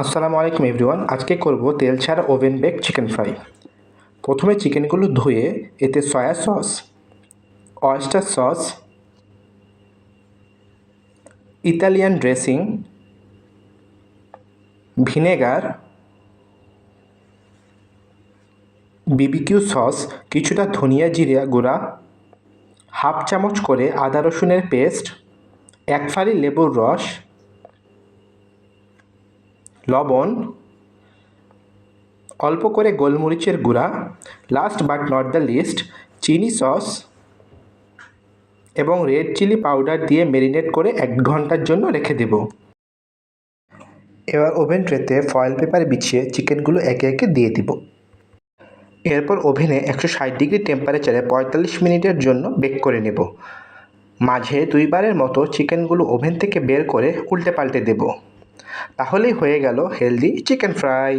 আসসালামু আলাইকুম এভরিওয়ান। আজকে করব তেল ছাড়া ওভেন বেক চিকেন ফ্রাই। প্রথমে চিকেনগুলো ধুয়ে এতে soya sauce, oyster sauce, Italian dressing, vinegar, BBQ sauce, কিছুটা ধনিয়া জিরা গুঁড়া, হাফ চামচ করে আদা রসুনের পেস্ট, এক ফালি লেবুর রস, লবণ, অল্প করে গোলমরিচের গুঁড়া, last but not the least chilli sauce এবং রেড চিলি পাউডার দিয়ে ম্যারিনেট করে 1 ঘন্টার জন্য রেখে দেব। এবার ওভেন ট্রেতে ফয়েল পেপার বিছিয়ে চিকেনগুলো একে একে দিয়ে দিব। এরপর ওভেনে 160 ডিগ্রি টেম্পারেচারে 45 মিনিটের জন্য বেক করে নেব। মাঝে 2 বারের মতো চিকেনগুলো ওভেন থেকে বের করে উল্টে পাল্টে দেব। তাহলেই হয়ে গেল হেলদি চিকেন ফ্রাই।